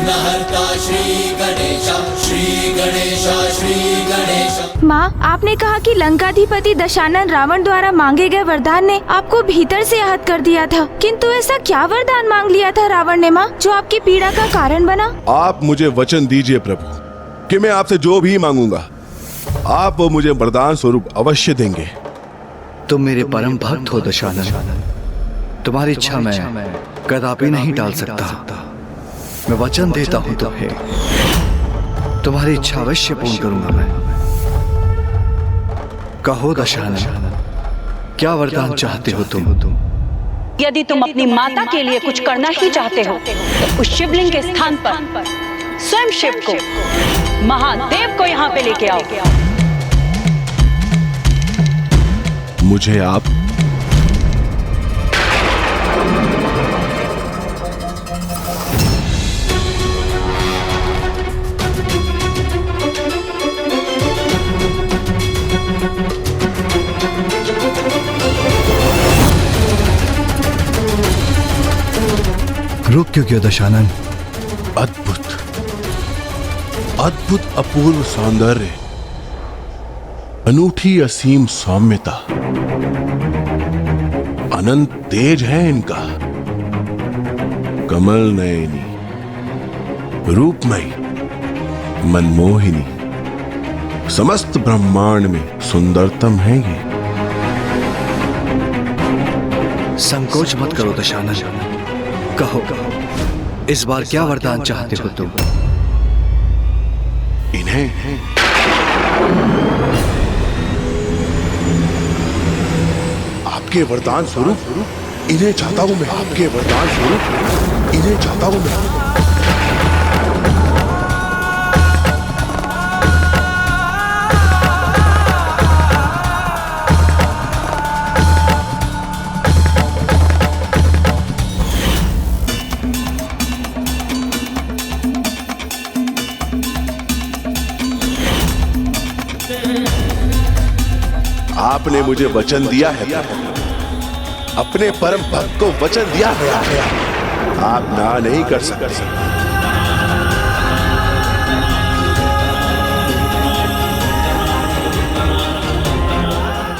विघ्नहर्ता श्री गणेशा श्री गणेशा श्री गणेशा। माँ, आपने कहा कि लंकाधिपति दशानन रावण द्वारा मांगे गए वरदान ने आपको भीतर से आहत कर दिया था, किंतु ऐसा क्या वरदान मांग लिया था रावण ने माँ, जो आपकी पीड़ा का कारण बना? आप मुझे वचन दीजिए प्रभु कि मैं आपसे जो भी मांगूंगा आप वो मुझे वरदान स्वरूप अवश्य देंगे। तुम मेरे परम भक्त हो दशानन, तुम्हारी इच्छा मैं कदापि नहीं टाल सकता। मैं वचन देता हूँ तुम्हें, तुम्हारी इच्छा अवश्य पूर्ण करूंगा मैं। कहो दशानन, क्या वरदान चाहते हो तुम? यदि तुम अपनी माता के लिए कुछ करना ही चाहते हो तो उस शिवलिंग के स्थान पर स्वयं शिव को, महादेव को यहाँ पे लेके आओ। मुझे आप रुक क्यों गया दशानन? अद्भुत अद्भुत अपूर्व सौंदर्य, अनूठी असीम सौम्यता, अनंत तेज है इनका। कमल नयनी, रूपमयी, मनमोहिनी, समस्त ब्रह्मांड में सुंदरतम है ये। संकोच मत करो दशानन, कहो इस बार क्या वरदान चाहते हो तुम? इन्हें आपके वरदान स्वरूप इन्हें चाहता हूं मैं, आपके वरदान स्वरूप इन्हें चाहता हूं मैं। आपने मुझे वचन दिया है, अपने परम भक्त को वचन दिया है, आप ना नहीं कर सकते।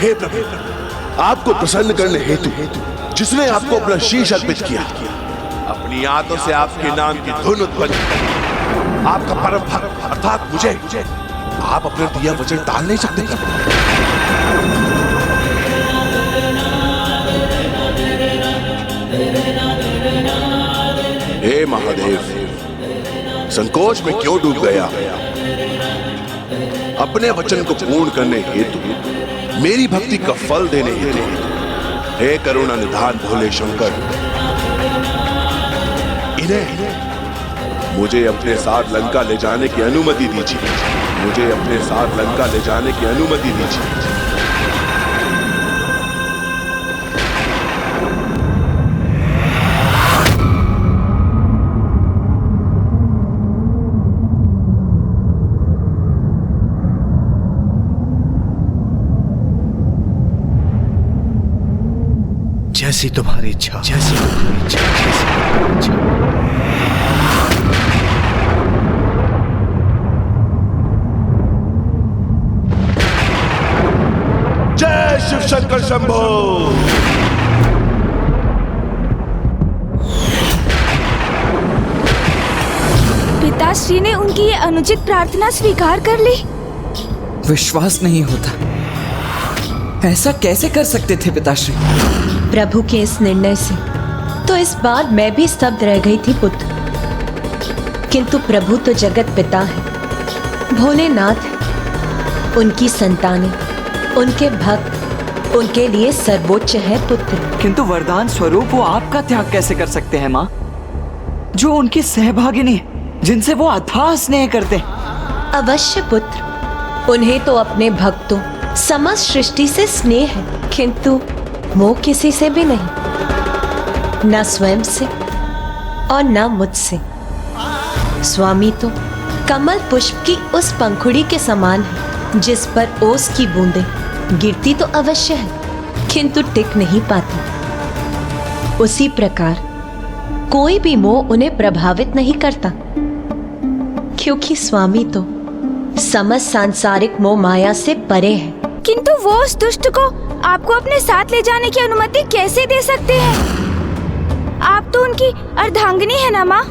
हे प्रभु, आपको प्रसन्न करने हेतु जिसने आपको अपना शीश अर्पित किया, अपनी आंतों से आपके नाम की धुन उत्पन्न, आपका परम भक्त अर्थात मुझे आप अपने दिया वचन टाल नहीं सकते। हे महादेव, संकोच में क्यों डूब गया? अपने वचन को पूर्ण करने हेतु, मेरी भक्ति का फल देने हेतु, हे करुणा निधान भोले शंकर, इन्हें मुझे अपने साथ लंका ले जाने की अनुमति दीजिए। मुझे अपने साथ लंका ले जाने की अनुमति दीजिए। जैसी तुम्हारी इच्छा, जैसी तुम्हारी इच्छा, जैसी तुम्हारी इच्छा। जय शिव शंकर शंभो। पिताश्री ने उनकी ये अनुचित प्रार्थना स्वीकार कर ली। विश्वास नहीं होता, ऐसा कैसे कर सकते थे पिताश्री? प्रभु के इस निर्णय से तो इस बार मैं भी स्तब्ध रह गई थी पुत्र, किंतु प्रभु तो जगत पिता है, भोलेनाथ है, उनकी संतानें, उनके भक्त, उनके लिए सर्वोच्च है पुत्र। किंतु वरदान स्वरूप वो आपका त्याग कैसे कर सकते हैं माँ, जो उनकी सहभागिनी है, जिनसे वो अथाह स्नेह करते हैं? अवश्य पुत्र, उन्हें तो अपने भक्तों समस्त सृष्टि से स्नेह है, किंतु वो किसी से भी नहीं, न स्वयं से और न मुझसे। स्वामी तो कमल पुष्प की उस पंखुड़ी के समान है, जिस पर ओस की बूंदें गिरती तो अवश्य है, किंतु टिक नहीं पाती। उसी प्रकार कोई भी मोह उन्हें प्रभावित नहीं करता, क्योंकि स्वामी तो समस्त सांसारिक मोह माया से परे है। किंतु वो उस दुष्ट को आपको अपने साथ ले जाने की अनुमति कैसे दे सकते हैं? आप तो उनकी अर्धांगिनी है ना माँ?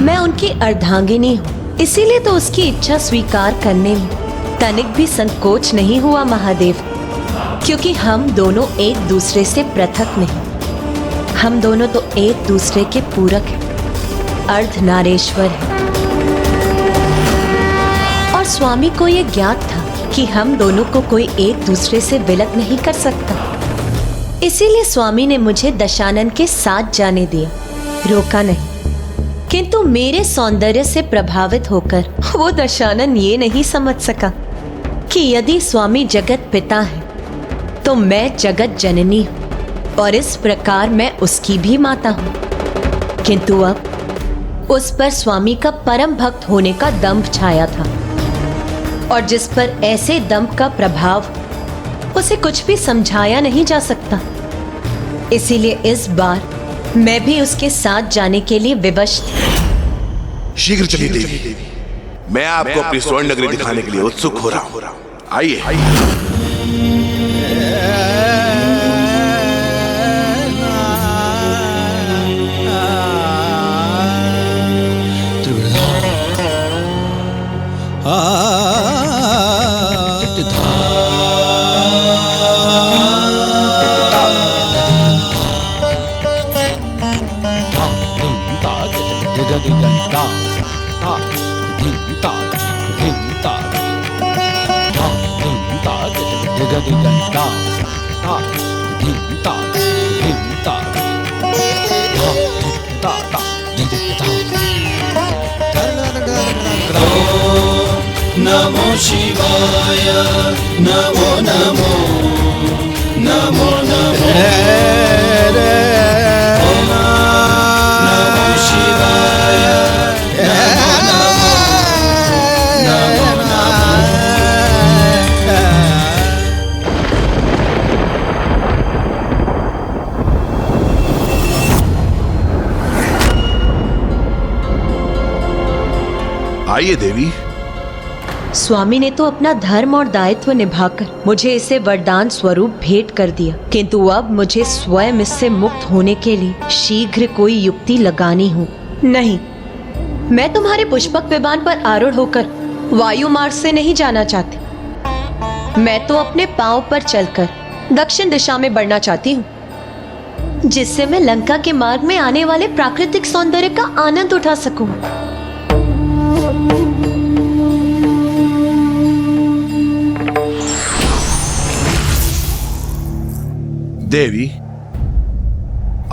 मैं उनकी अर्धांगिनी हूँ, इसीलिए तो उसकी इच्छा स्वीकार करने में तनिक भी संकोच नहीं हुआ महादेव, क्योंकि हम दोनों एक दूसरे से पृथक नहीं, हम दोनों तो एक दूसरे के पूरक हैं, अर्धनारेश्वर हैं। और स्वामी को ये ज्ञात था कि हम दोनों को कोई एक दूसरे से विलग नहीं कर सकता, इसीलिए स्वामी ने मुझे दशानन के साथ जाने दिया, रोका नहीं। किंतु मेरे सौंदर्य से प्रभावित होकर वो दशानन ये नहीं समझ सका कि यदि स्वामी जगत पिता है तो मैं जगत जननी हूँ और इस प्रकार मैं उसकी भी माता हूँ। किंतु अब उस पर स्वामी का परम भक्त होने का दंभ छाया था, और जिस पर ऐसे दंभ का प्रभाव उसे कुछ भी समझाया नहीं जा सकता, इसीलिए इस बार मैं भी उसके साथ जाने के लिए विवश थी। शीघ्र चलिए देवी, मैं आपको अपनी स्वर्ण नगरी दिखाने के लिए उत्सुक हो रहा हूँ। आइए। नमो शिवाय नमो नमो नमो नमो नमो शिवाय नमो नमो नमो आइए देवी। स्वामी ने तो अपना धर्म और दायित्व निभाकर मुझे इसे वरदान स्वरूप भेंट कर दिया, किंतु अब मुझे स्वयं इससे मुक्त होने के लिए शीघ्र कोई युक्ति लगानी हो। नहीं, मैं तुम्हारे पुष्पक विमान पर आरूढ़ होकर वायु मार्ग से नहीं जाना चाहती। मैं तो अपने पांव पर चलकर दक्षिण दिशा में बढ़ना चाहती हूँ, जिससे मैं लंका के मार्ग में आने वाले प्राकृतिक सौंदर्य का आनंद उठा सकूं। देवी,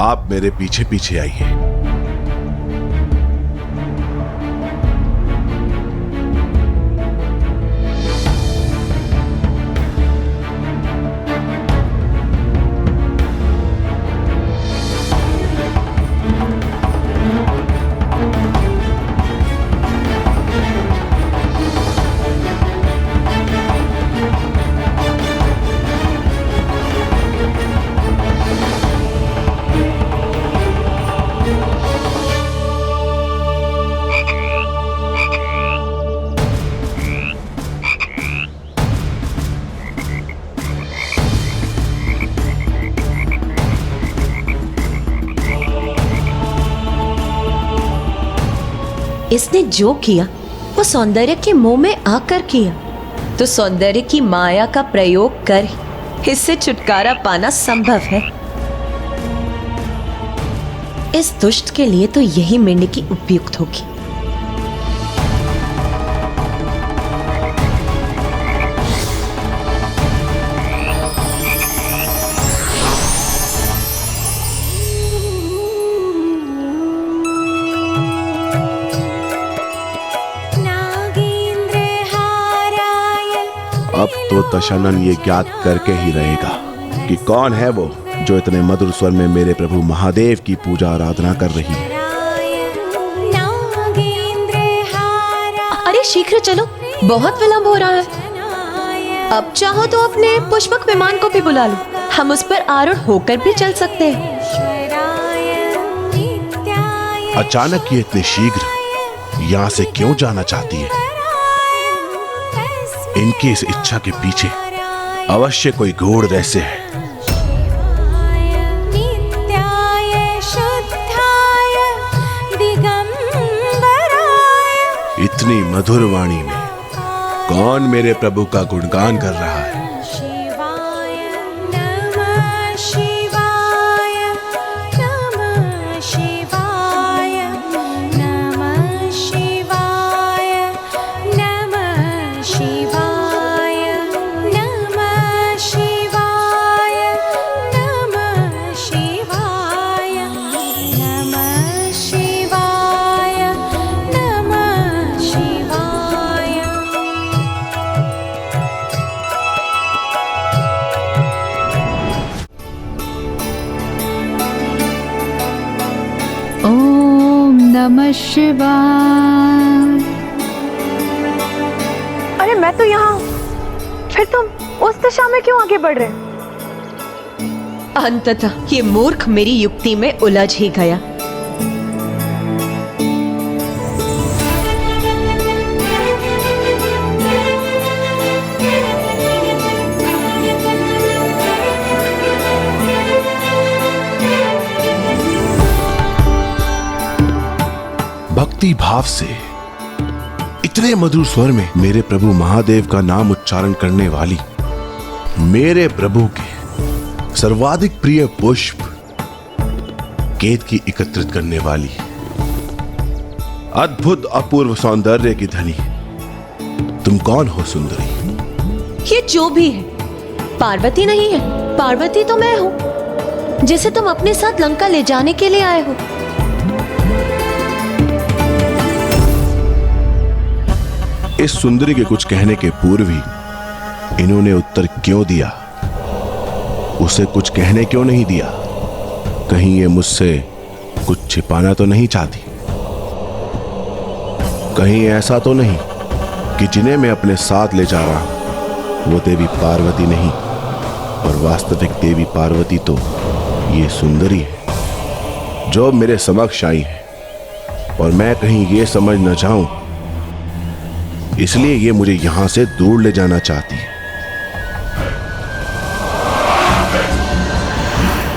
आप मेरे पीछे पीछे आइए। इसने जो किया वो सौंदर्य के मोह में आकर किया, तो सौंदर्य की माया का प्रयोग कर ही इससे छुटकारा पाना संभव है। इस दुष्ट के लिए तो यही मेंढकी उपयुक्त होगी। अब तो दशानन ये ज्ञात करके ही रहेगा कि कौन है वो जो इतने मधुर स्वर में मेरे प्रभु महादेव की पूजा आराधना कर रही है। अरे शीघ्र चलो, बहुत विलंब हो रहा है। अब चाहो तो अपने पुष्पक विमान को भी बुला लो, हम उस पर आरूढ़ होकर भी चल सकते हैं। अचानक ये इतने शीघ्र, यहाँ से क्यों जाना चाहती है? इनकी इस इच्छा के पीछे अवश्य कोई गूढ़ रहस्य है। इतनी मधुर वाणी में कौन मेरे प्रभु का गुणगान कर रहा है? नमः शिवाय। अरे मैं तो यहाँ, फिर तुम उस दिशा में क्यों आगे बढ़ रहे? अंततः ये मूर्ख मेरी युक्ति में उलझ ही गया। भक्ति भाव से इतने मधुर स्वर में मेरे प्रभु महादेव का नाम उच्चारण करने वाली, मेरे प्रभु के सर्वाधिक प्रिय पुष्प केतकी एकत्रित करने वाली, अद्भुत अपूर्व सौंदर्य की धनी, तुम कौन हो सुंदरी? ये जो भी है, पार्वती नहीं है। पार्वती तो मैं हूं, जिसे तुम अपने साथ लंका ले जाने के लिए आए हो। इस सुंदरी के कुछ कहने के पूर्व ही इन्होंने उत्तर क्यों दिया? उसे कुछ कहने क्यों नहीं दिया? कहीं ये मुझसे कुछ छिपाना तो नहीं चाहती? कहीं ऐसा तो नहीं कि जिन्हें मैं अपने साथ ले जा रहा हूं वो देवी पार्वती नहीं, और वास्तविक देवी पार्वती तो ये सुंदरी है जो मेरे समक्ष आई है, और मैं कहीं ये समझ न जाऊं इसलिए ये मुझे यहां से दूर ले जाना चाहती है।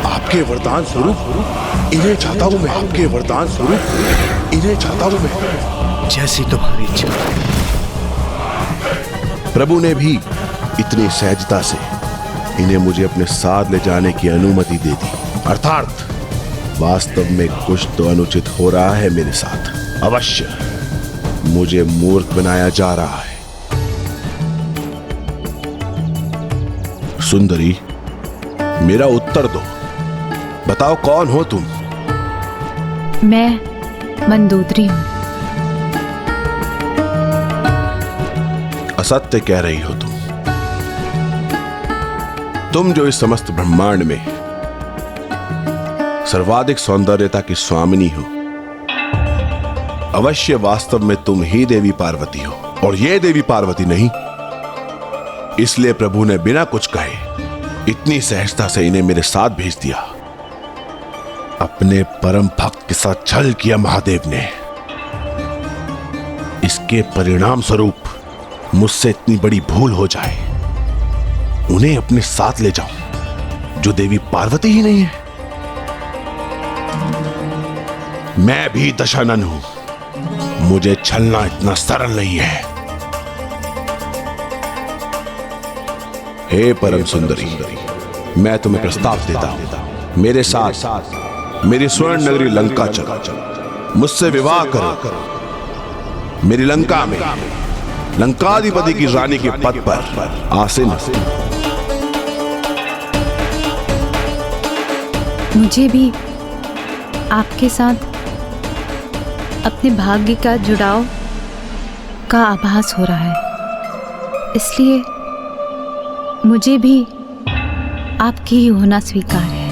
आपके वरदान स्वरूप इन्हें चाहता हूं मैं, आपके वरदान स्वरूप इन्हें चाहता हूं मैं। जैसी तुम्हारी इच्छा। प्रभु ने भी इतनी सहजता से इन्हें मुझे अपने साथ ले जाने की अनुमति दे दी, अर्थात वास्तव में कुछ तो अनुचित हो रहा है मेरे साथ। अवश्य मुझे मूर्ख बनाया जा रहा है। सुंदरी, मेरा उत्तर दो, बताओ कौन हो तुम? मैं मंदोदरी हूं। असत्य कह रही हो तुम जो इस समस्त ब्रह्मांड में सर्वाधिक सौंदर्यता की स्वामिनी हो, अवश्य वास्तव में तुम ही देवी पार्वती हो, और ये देवी पार्वती नहीं। इसलिए प्रभु ने बिना कुछ कहे इतनी सहजता से इन्हें मेरे साथ भेज दिया। अपने परम भक्त के साथ छल किया महादेव ने। इसके परिणाम स्वरूप मुझसे इतनी बड़ी भूल हो जाए, उन्हें अपने साथ ले जाऊं जो देवी पार्वती ही नहीं है। मैं भी दशानन हूं, मुझे छलना इतना सरल नहीं है। हे परम सुंदरी, मैं तुम्हें प्रस्ताव देता हूं, मेरे साथ मेरी स्वर्ण नगरी लंका चलो, मुझसे विवाह करो। मेरी लंका में लंकाधिपति की रानी के पद पर आसीन। मुझे भी आपके साथ अपने भाग्य का जुड़ाव का आभास हो रहा है, इसलिए मुझे भी आपकी ही होना स्वीकार है।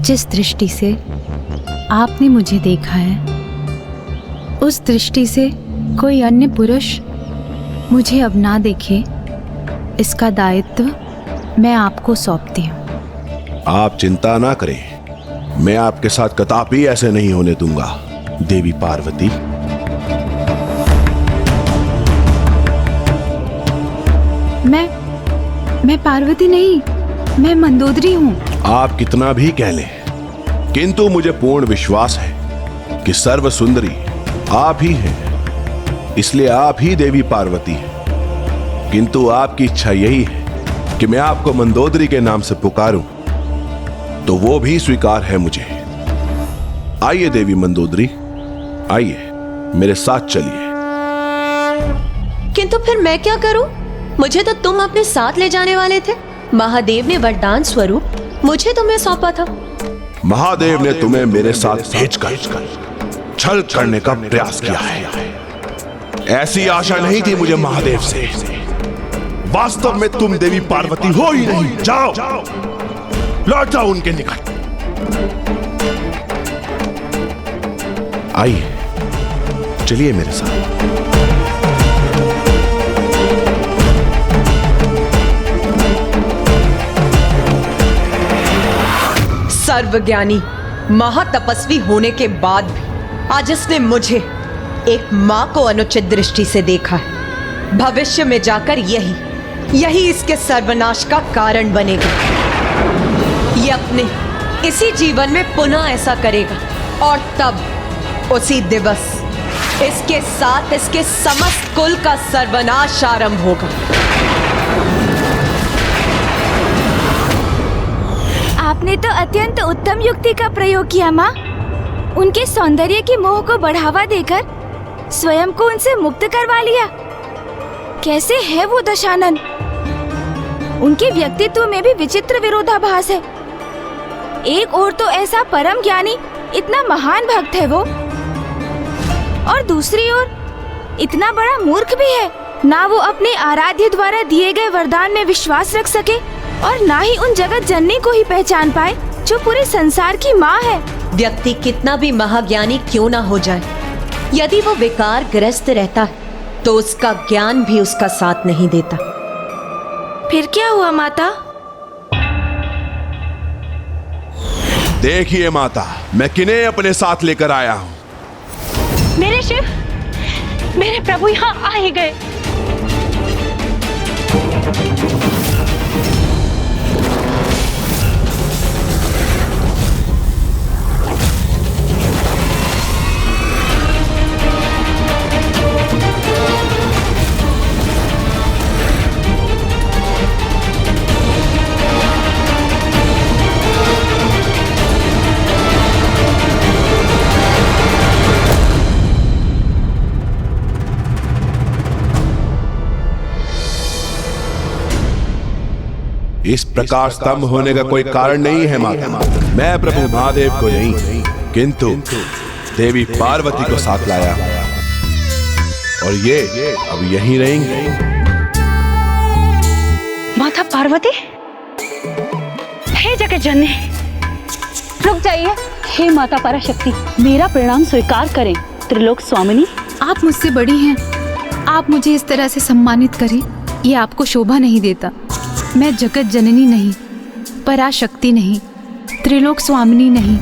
जिस दृष्टि से आपने मुझे देखा है, उस दृष्टि से कोई अन्य पुरुष मुझे अब ना देखे, इसका दायित्व मैं आपको सौंपती हूँ। आप चिंता ना करें, मैं आपके साथ कदापि ऐसे नहीं होने दूंगा देवी पार्वती। मैं पार्वती नहीं, मैं मंदोदरी हूँ। आप कितना भी कह लें, किंतु मुझे पूर्ण विश्वास है कि सर्व सुंदरी आप ही हैं, इसलिए आप ही देवी पार्वती हैं। किंतु आपकी इच्छा यही है कि मैं आपको मंदोदरी के नाम से पुकारूं, तो वो भी स्वीकार है मुझे। आइए देवी मंदोदरी, आइए मेरे साथ चलिए। किंतु फिर मैं क्या करूं? मुझे तो तुम अपने साथ ले जाने वाले थे। महादेव ने वरदान स्वरूप मुझे तुम्हें सौंपा था। महादेव ने तुम्हें मेरे साथ भेजकर छल करने का प्रयास किया है। ऐसी आशा नहीं थी मुझे महादेव से। वास्तव में तुम देवी पार्वती हो ही नहीं। जाओ, लौट जाओ उनके निकट। आइए, चलिए मेरे साथ। सर्वज्ञानी महातपस्वी होने के बाद भी आज इसने मुझे एक मां को अनुचित दृष्टि से देखा है। भविष्य में जाकर यही इसके सर्वनाश का कारण बनेगा। ये अपने इसी जीवन में पुनः ऐसा करेगा और तब उसी दिवस इसके साथ इसके समस्त कुल का सर्वनाश आरंभ होगा। आपने तो अत्यंत उत्तम युक्ति का प्रयोग किया माँ। उनके सौंदर्य की मोह को बढ़ावा देकर स्वयं को उनसे मुक्त करवा लिया। कैसे है वो दशानन? उनके व्यक्तित्व में भी विचित्र विरोधाभास है। एक ओर तो ऐसा परम ज्ञानी, इतना महान भक्त है वो, और दूसरी ओर इतना बड़ा मूर्ख भी है। ना वो अपने आराध्य द्वारा दिए गए वरदान में विश्वास रख सके और ना ही उन जगत जननी को ही पहचान पाए जो पूरे संसार की माँ है। व्यक्ति कितना भी महाज्ञानी क्यों ना हो जाए, यदि वो विकार ग्रस्त रहता है तो उसका ज्ञान भी उसका साथ नहीं देता। फिर क्या हुआ माता? देखिए माता, मैं किन्हें अपने साथ लेकर आया हूँ। मेरे शिव, मेरे प्रभु यहाँ आ ही गए। इस प्रकार स्तंभ होने का कोई कारण नहीं है माता। मैं प्रभु महादेव को नहीं, किंतु देवी पार्वती को साथ लाया और ये अब यहीं रहेंगे। माता पार्वती, हे जगत जननी, रुक जाइए। हे माता पराशक्ति, मेरा प्रणाम स्वीकार करें। त्रिलोक स्वामिनी, आप मुझसे बड़ी हैं, आप मुझे इस तरह से सम्मानित करें, ये आपको शोभा नहीं देता। मैं जगत जननी नहीं, पराशक्ति नहीं, त्रिलोक स्वामिनी नहीं।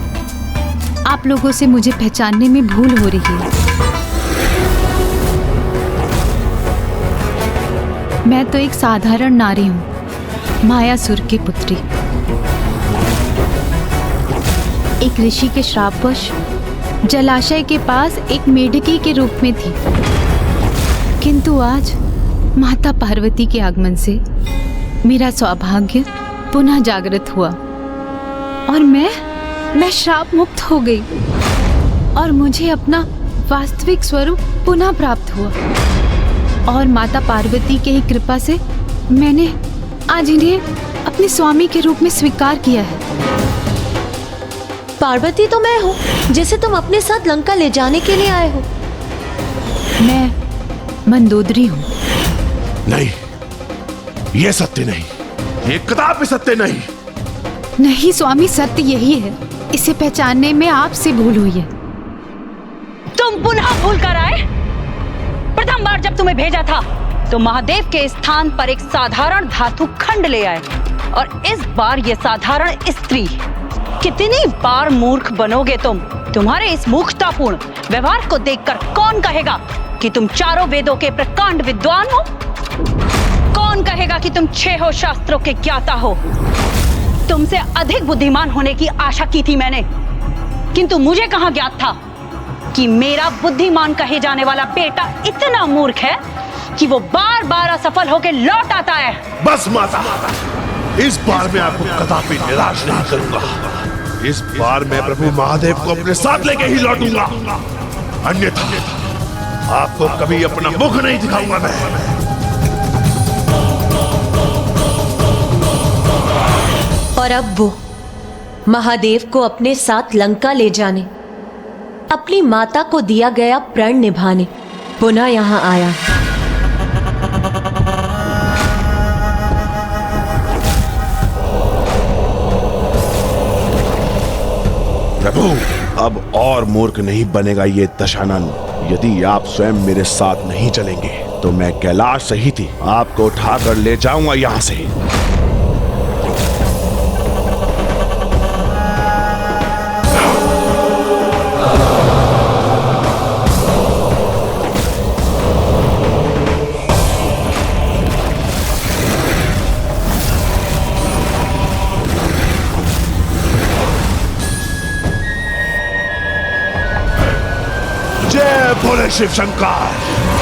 आप लोगों से मुझे पहचानने में भूल हो रही है। मैं तो एक साधारण नारी हूँ, मायासुर की पुत्री। एक ऋषि के श्रापवश जलाशय के पास एक मेढकी के रूप में थी, किंतु आज माता पार्वती के आगमन से मेरा सौभाग्य पुनः जागृत हुआ और मैं श्राप मुक्त हो गई और मुझे अपना वास्तविक स्वरूप पुनः प्राप्त हुआ। और माता पार्वती के ही कृपा से मैंने आज इन्हें अपने स्वामी के रूप में स्वीकार किया है। पार्वती तो मैं हूँ जिसे तुम अपने साथ लंका ले जाने के लिए आए हो। मैं मंदोदरी हूँ। नहीं, ये सत्य नहीं, ये कदापि सत्य नहीं। नहीं स्वामी, सत्य यही है। इसे पहचानने में आपसे भूल हुई है। तुम पुनः भूल कर आए। प्रथम बार जब तुम्हें भेजा था तो महादेव के स्थान पर एक साधारण धातु खंड ले आए और इस बार ये साधारण स्त्री कितनी बार मूर्ख बनोगे तुम? तुम्हारे इस मूर्खतापूर्ण व्यवहार को देखकर कौन कहेगा कि तुम चारों वेदों के प्रकांड विद्वान हो? कौन कहेगा कि तुम 6 शास्त्रों के ज्ञाता हो? तुमसे अधिक बुद्धिमान होने की आशा की थी मैंने, किंतु मुझे कहां ज्ञात था कि मेरा बुद्धिमान कहे जाने वाला बेटा इतना मूर्ख है कि वो बार बार असफल होकर लौट आता है। बस माता, इस बार मैं आपको कदापि निराश नहीं करूंगा। इस बार मैं प्रभु महादेव को अपने साथ लेके ही लौटूंगा, अन्यथा आपको कभी अपना मुख नहीं दिखाऊंगा मैं। और अब वो महादेव को अपने साथ लंका ले जाने, अपनी माता को दिया गया प्रण निभाने पुनः यहाँ आया। प्रभु, अब और मूर्ख नहीं बनेगा ये दशानन। यदि आप स्वयं मेरे साथ नहीं चलेंगे तो मैं कैलाश सहित ही आपको उठाकर ले जाऊंगा यहाँ से। जय भोले शिव शंकर।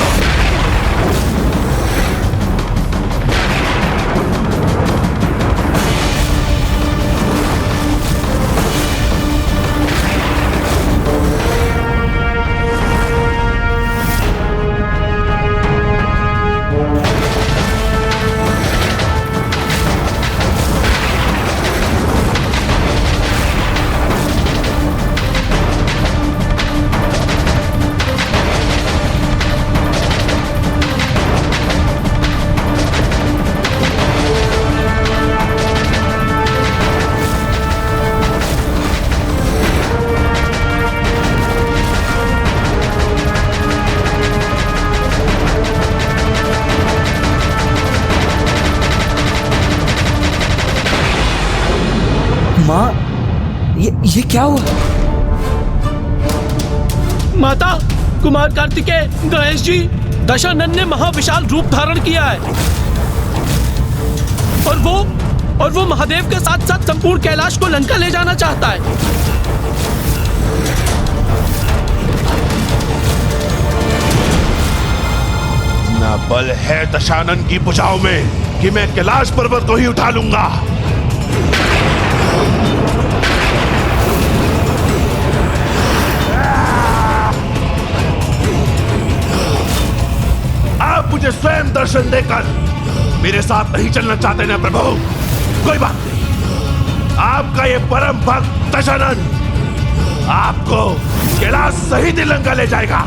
माँ, ये क्या हुआ? माता, कुमार कार्तिकेय, गणेश जी, दशानन ने महाविशाल रूप धारण किया है और वो महादेव के साथ साथ संपूर्ण कैलाश को लंका ले जाना चाहता है। इतना बल है दशानन की भुजाओं में कि मैं कैलाश पर्वत को ही उठा लूंगा। आप मुझे स्वयं दर्शन देकर मेरे साथ नहीं चलना चाहते ना प्रभु? कोई बात नहीं, आपका ये परम भक्त दशानन आपको कैलाश सहित लंका ले जाएगा।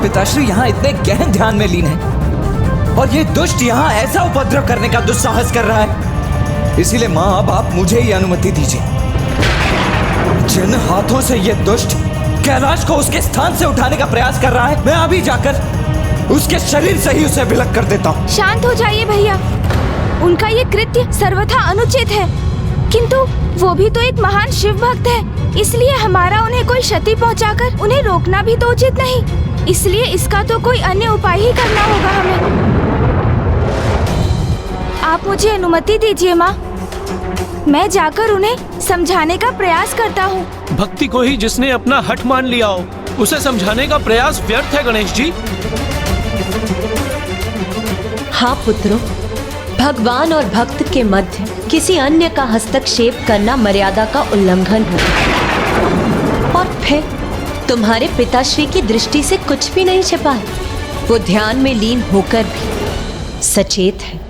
पिताश्री यहाँ इतने गहन ध्यान में लीन है और ये दुष्ट यहाँ ऐसा उपद्रव करने का दुस्साहस कर रहा है। इसीलिए माँ, अब आप मुझे ही अनुमति दीजिए। जिन हाथों से ये दुष्ट कैलाश को उसके स्थान से उठाने का प्रयास कर रहा है, मैं अभी जाकर उसके शरीर से ही उसे विलग कर देता हूँ। शांत हो जाइए भैया, उनका ये कृत्य सर्वथा अनुचित है, किंतु वो भी तो एक महान शिव भक्त है, इसलिए हमारा उन्हें कोई क्षति पहुंचाकर उन्हें रोकना भी तो उचित नहीं। इसलिए इसका तो कोई अन्य उपाय ही करना होगा हमें। आप मुझे अनुमति दीजिए माँ, मैं जाकर उन्हें समझाने का प्रयास करता हूँ। भक्ति को ही जिसने अपना हठ मान लिया हो, उसे समझाने का प्रयास व्यर्थ है गणेश जी। हाँ पुत्रों, भगवान और भक्त के मध्य किसी अन्य का हस्तक्षेप करना मर्यादा का उल्लंघन है। और फिर तुम्हारे पिताश्री की दृष्टि से कुछ भी नहीं छिपा है। वो ध्यान में लीन होकर भी सचेत है।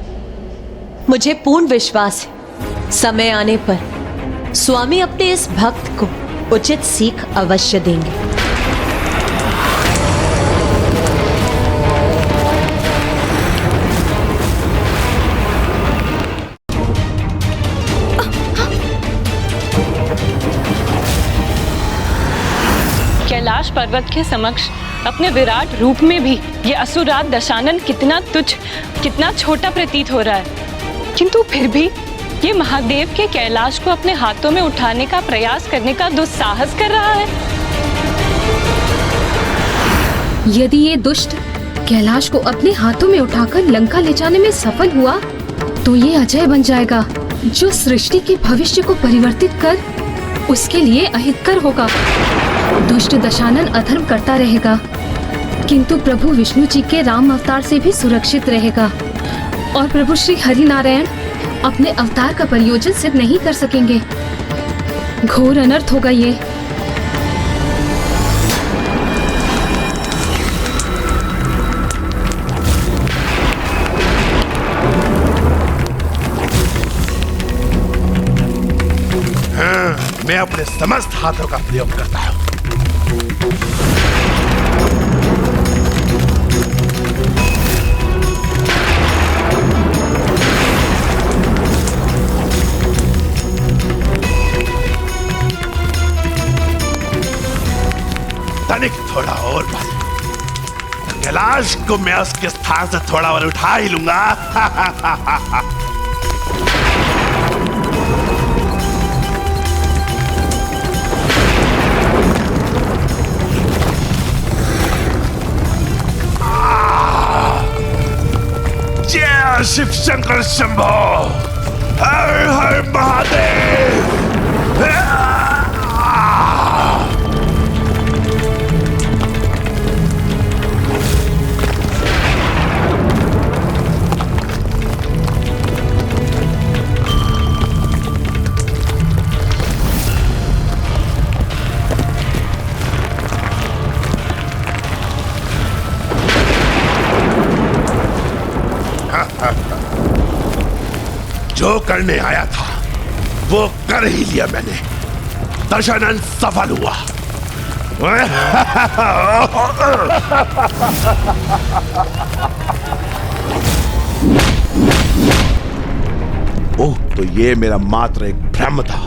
मुझे पूर्ण विश्वास है समय आने पर स्वामी अपने इस भक्त को उचित सीख अवश्य देंगे। कैलाश पर्वत के समक्ष अपने विराट रूप में भी ये असुरराज दशानन कितना तुच्छ, कितना छोटा प्रतीत हो रहा है, किंतु फिर भी ये महादेव के कैलाश को अपने हाथों में उठाने का प्रयास करने का दुस्साहस कर रहा है। यदि ये दुष्ट कैलाश को अपने हाथों में उठाकर लंका ले जाने में सफल हुआ तो ये अजय बन जाएगा, जो सृष्टि के भविष्य को परिवर्तित कर उसके लिए अहितकर होगा। दुष्ट दशानन अधर्म करता रहेगा, किंतु प्रभु विष्णु जी के राम अवतार से भी सुरक्षित रहेगा, और प्रभु श्री हरि नारायण अपने अवतार का प्रयोजन सिद्ध नहीं कर सकेंगे। घोर अनर्थ होगा ये। मैं अपने समस्त हाथों का प्रयोग करता हूं। तनिक थोड़ा और बल, कैलाश को मैं उसके स्थान से थोड़ा और उठा ही लूंगा। जय शिव शंकर शंभो, हर हर महादेव। जो करने आया था वो कर ही लिया मैंने। दशानन सफल हुआ। ओह, तो ये मेरा मात्र एक भ्रम था।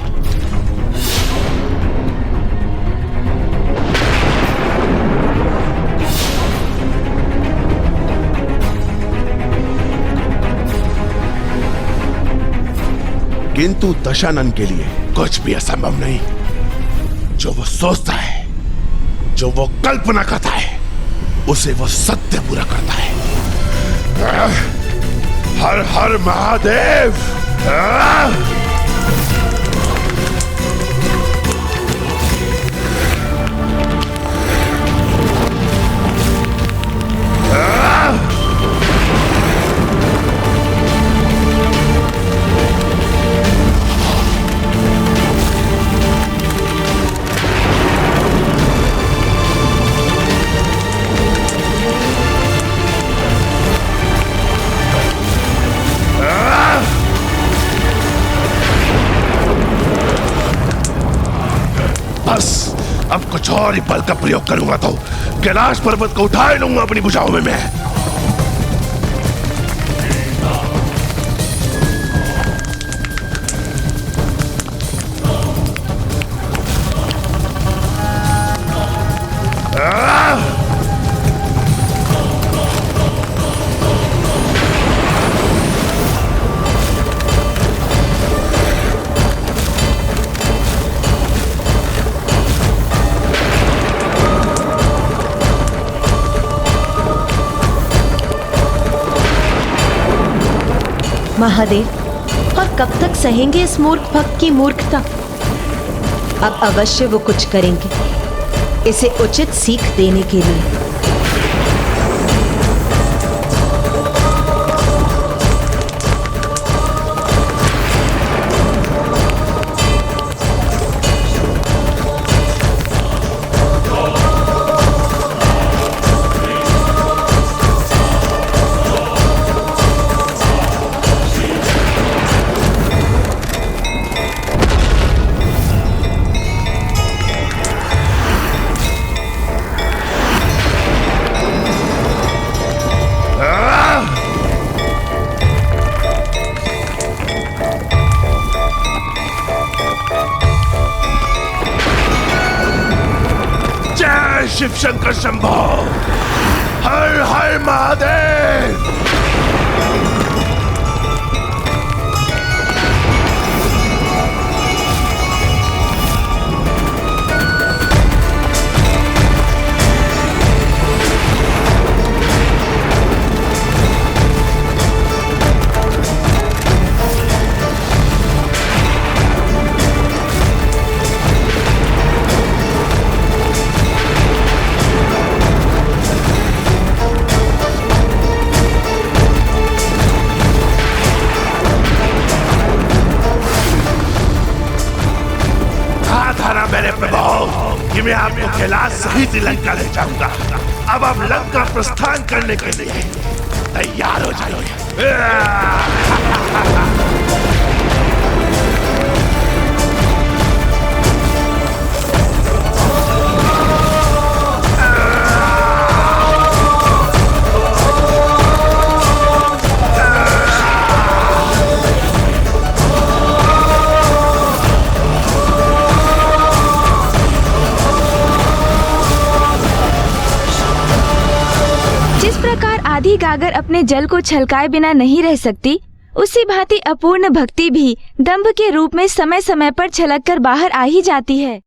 किंतु दशानन के लिए कुछ भी असंभव नहीं। जो वो सोचता है, जो वो कल्पना करता है, उसे वो सत्य पूरा करता है। हर हर महादेव। अब कुछ और ही बल का प्रयोग करूंगा तो कैलाश पर्वत को उठा लूंगा अपनी भुजाओं में मैं। महादेव, और कब तक सहेंगे इस मूर्ख भक्त की मूर्खता? अब अवश्य वो कुछ करेंगे इसे उचित सीख देने के लिए। शिव शंकर शंभो, हर हर महादेव। मेरे प्रभु कि मैं आपको कैलाश सहित लंका ले जाऊंगा। अब आप लंका प्रस्थान करने के लिए तैयार हो जाइए। जिस प्रकार आधी गागर अपने जल को छलकाए बिना नहीं रह सकती, उसी भांति अपूर्ण भक्ति भी दंभ के रूप में समय समय पर छलक कर बाहर आ ही जाती है।